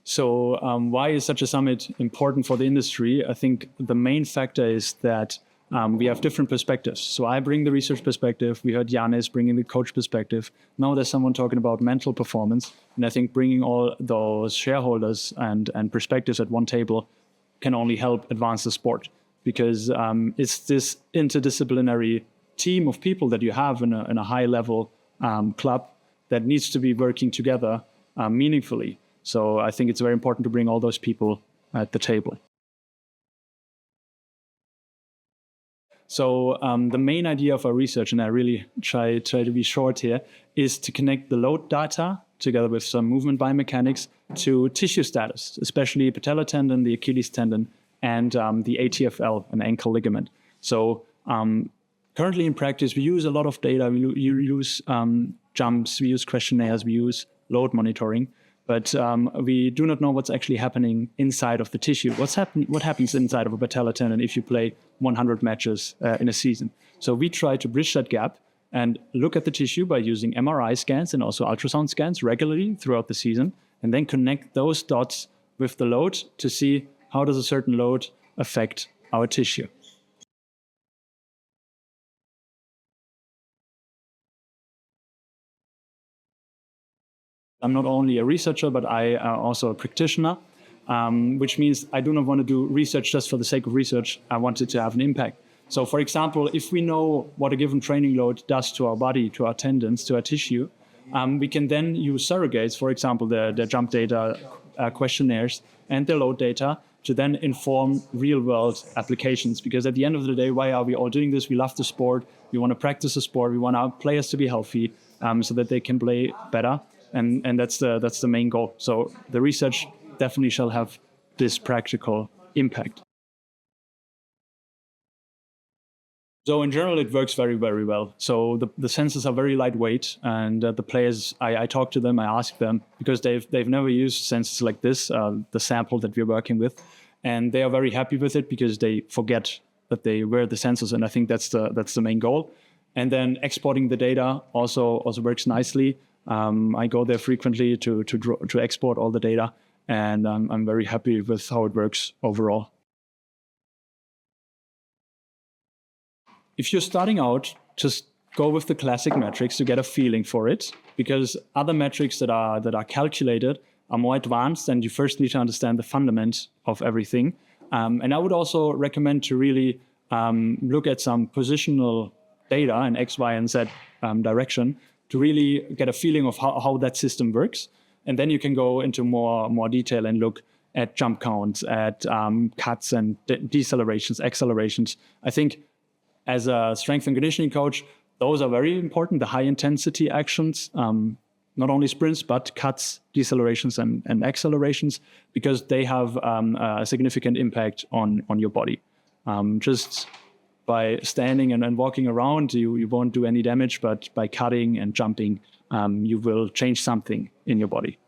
So why is such a summit important for the industry? I think the main factor is that we have different perspectives. So I bring the research perspective. We heard Janis bringing the coach perspective. Now there's someone talking about mental performance. And I think bringing all those shareholders and perspectives at one table can only help advance the sport, because it's this interdisciplinary team of people that you have in a high-level club that needs to be working together meaningfully. So I think it's very important to bring all those people at the table. So the main idea of our research, and I really try to be short here, is to connect the load data together with some movement biomechanics to tissue status, especially patellar tendon, the Achilles tendon, and the ATFL, an ankle ligament. So currently in practice, we use a lot of data. We use jumps, we use questionnaires, we use load monitoring, but we do not know what's actually happening inside of the tissue. What happens inside of a patellar tendon if you play 100 matches in a season? So we try to bridge that gap and look at the tissue by using MRI scans and also ultrasound scans regularly throughout the season, and then connect those dots with the load to see how does a certain load affect our tissue. I'm not only a researcher, but I am also a practitioner, which means I do not want to do research just for the sake of research. I want it to have an impact. So for example, if we know what a given training load does to our body, to our tendons, to our tissue, we can then use surrogates, for example, the jump data questionnaires and the load data to then inform real-world applications. Because at the end of the day, why are we all doing this? We love the sport. We want to practice the sport. We want our players to be healthy so that they can play better. And that's the main goal. So the research definitely shall have this practical impact. So in general, it works very, very well. So the sensors are very lightweight, and the players, I talk to them, I ask them, because they've never used sensors like this, the sample that we're working with, and they are very happy with it because they forget that they wear the sensors, and I think that's the main goal. And then exporting the data also works nicely. I go there frequently to export all the data, and I'm very happy with how it works overall. If you're starting out, just go with the classic metrics to get a feeling for it, because other metrics that are calculated are more advanced, and you first need to understand the fundament of everything. And I would also recommend to really look at some positional data in X, Y, and Z direction to really get a feeling of how that system works. And then you can go into more detail and look at jump counts, at cuts and decelerations, accelerations. I think as a strength and conditioning coach, those are very important, the high intensity actions, not only sprints, but cuts, decelerations, and accelerations, because they have a significant impact on your body. Just by standing and walking around, you won't do any damage, but by cutting and jumping, you will change something in your body.